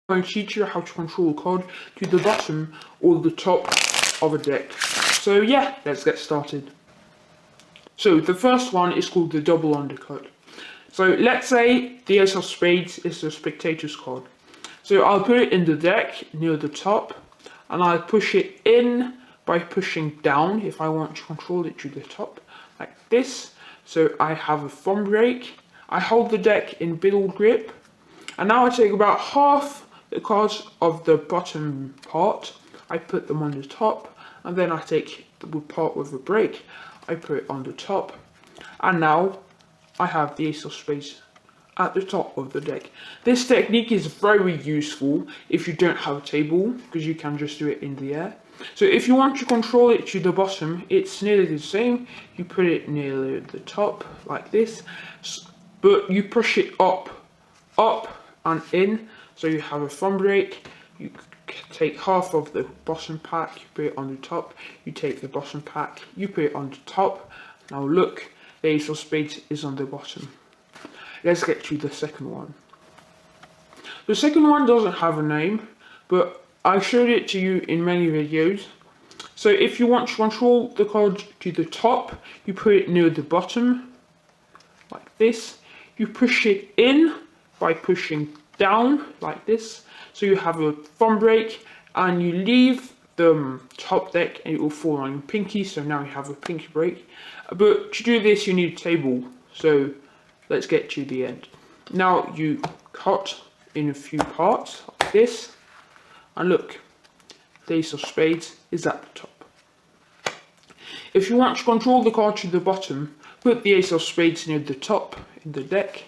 I'm going to teach you how to control a card to the bottom or the top of a deck. So yeah, let's get started. So the first one is called the double undercut. So let's say the ace of spades is the spectator's card. So I'll put it in the deck near the top, and I'll push it in by pushing down if I want to control it to the top, like this. So I have a thumb break. I hold the deck in middle grip, and now I take about half the cards of the bottom part, I put them on the top, and then I take the part with the break, I put it on the top, and now I have the ace of spades at the top of the deck. This technique is very useful if you don't have a table, because you can just do it in the air. So if you want to control it to the bottom, it's nearly the same. You put it near the top like this, but you push it up and in, so you have a thumb break. You take half of the bottom pack, you put it on the top, you take the bottom pack, you put it on the top. Now look, the ace of spades is on the bottom. Let's get to the second one. The second one doesn't have a name, but I showed it to you in many videos. So if you want to control the card to the top, you put it near the bottom, like this. You push it in by pushing down, like this. So you have a thumb break, and you leave the top deck and it will fall on your pinky, so now you have a pinky break. But to do this you need a table, so let's get to the end. Now you cut in a few parts like this, and look, the ace of spades is at the top. If you want to control the card to the bottom, put the ace of spades near the top in the deck.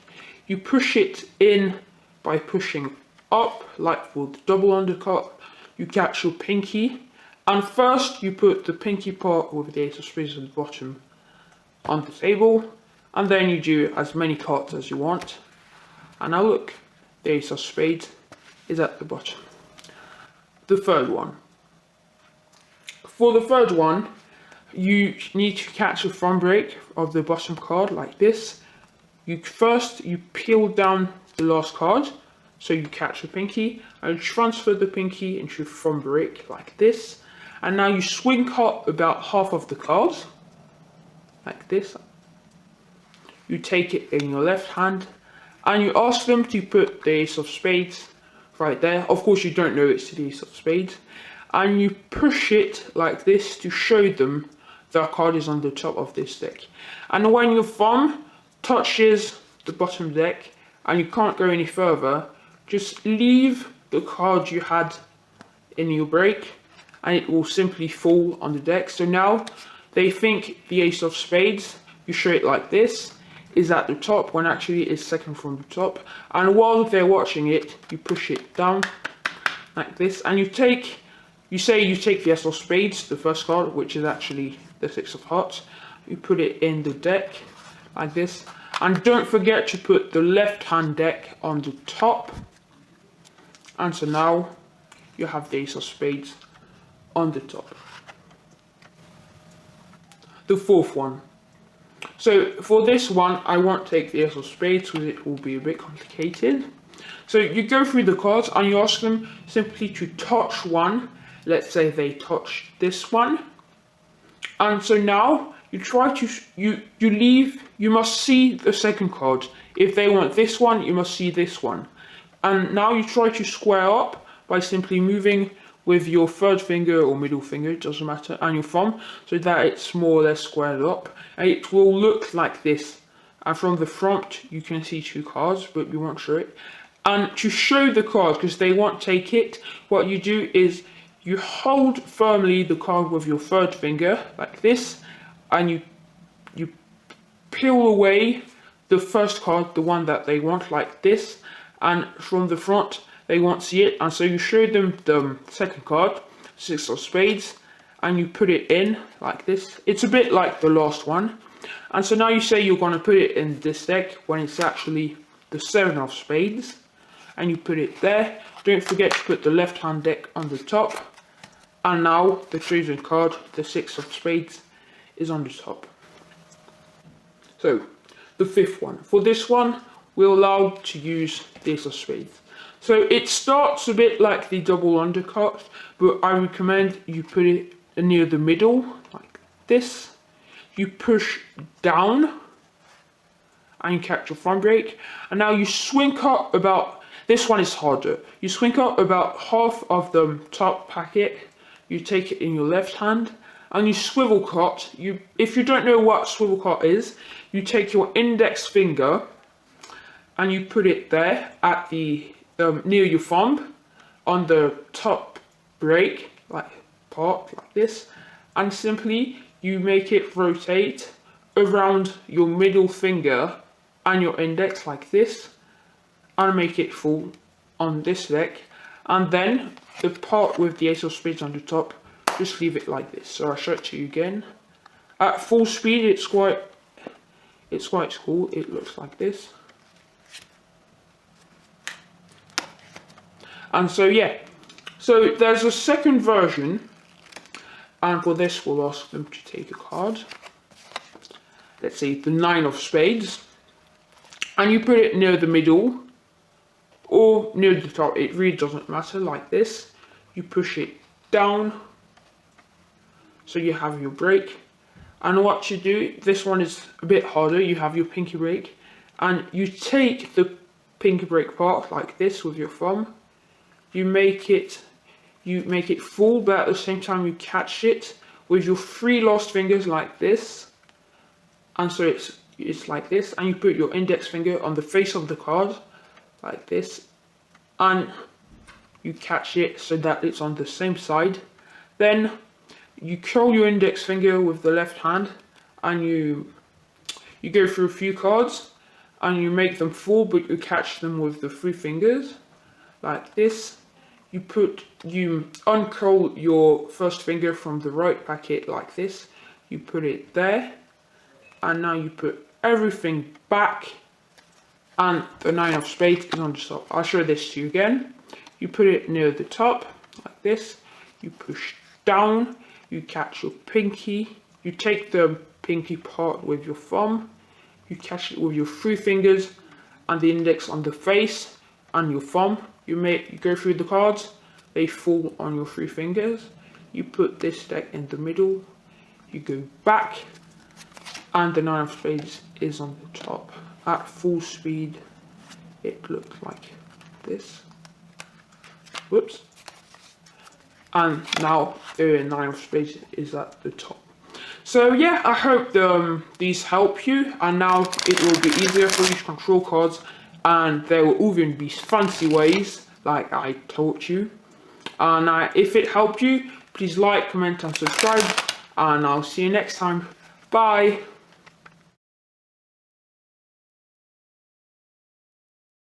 You push it in by pushing up, like for the double undercut. You catch your pinky, and first you put the pinky part with the ace of spades at the bottom on the table, and then you do as many cards as you want. And now look, the ace of spades is at the bottom. The third one. For the third one, you need to catch a thumb break of the bottom card like this. You peel down the last card, so you catch the pinky, and you transfer the pinky into a thumb break like this. And now you swing cut about half of the cards, like this. You take it in your left hand, and you ask them to put the ace of spades right there. Of course you don't know it's the ace of spades. And you push it like this to show them the card is on the top of this deck. And when your thumb touches the bottom deck and you can't go any further, just leave the card you had in your break and it will simply fall on the deck. So now they think the ace of spades, you show it like this, is at the top when actually it's second from the top. And while they're watching it, you push it down like this, and you take the ace of spades, the first card, which is actually the six of hearts. You put it in the deck like this, and don't forget to put the left hand deck on the top. And so now you have the ace of spades on the top. The fourth one. So for this one, I won't take the ace of spades because it will be a bit complicated. So you go through the cards and you ask them simply to touch one. Let's say they touch this one. And so now you try to, you must see the second card. If they want this one, you must see this one. And now you try to square up by simply moving with your third finger or middle finger, it doesn't matter, and your thumb, so that it's more or less squared up. And it will look like this. And from the front, you can see two cards, but we won't show it. And to show the card, because they won't take it, what you do is you hold firmly the card with your third finger, like this, and you peel away the first card, the one that they want, like this, and from the front, they won't see it, and so you show them the second card, six of spades, and you put it in like this. It's a bit like the last one. And so now you say you're going to put it in this deck when it's actually the seven of spades, and you put it there. Don't forget to put the left hand deck on the top, and now the chosen card, the six of spades, is on the top. So the fifth one. For this one, we're allowed to use the ace of spades. So it starts a bit like the double undercut, but I recommend you put it near the middle, like this. You push down and you catch your front brake. And now you swing up about, this one is harder. You swing up about half of the top packet. You take it in your left hand and you swivel cut. If you don't know what swivel cut is, you take your index finger and you put it there at the near your thumb on the top brake part like this, and simply you make it rotate around your middle finger and your index like this and make it fall on this deck, and then the part with the ace of spades on the top, just leave it like this. So I'll show it to you again. At full speed it's quite cool. It looks like this. And so yeah, so there's a second version, and for this we'll ask them to take a card. Let's say the 9 of spades, and you put it near the middle or near the top, it really doesn't matter, like this. You push it down so you have your brake, and what you do, this one is a bit harder, you have your pinky brake and you take the pinky brake part like this with your thumb. You make it full, but at the same time you catch it with your 3 last fingers like this, and so it's like this, and you put your index finger on the face of the card like this, and you catch it so that it's on the same side. Then you curl your index finger with the left hand and you go through a few cards and you make them full, but you catch them with the 3 fingers like this. You uncurl your first finger from the right packet like this, you put it there, and now you put everything back, and the 9 of spades is on the top. I'll show this to you again. You put it near the top like this, you push down, you catch your pinky, you take the pinky part with your thumb, you catch it with your 3 fingers and the index on the face and your thumb. You go through the cards, they fall on your 3 fingers. You put this deck in the middle, you go back, and the 9 of spades is on the top. At full speed, it looks like this. Whoops. And now the 9 of spades is at the top. So yeah, I hope these help you, and now it will be easier for you to control cards, and there will even be fancy ways like I taught you. And if it helped you, please like, comment and subscribe, and I'll see you next time. Bye.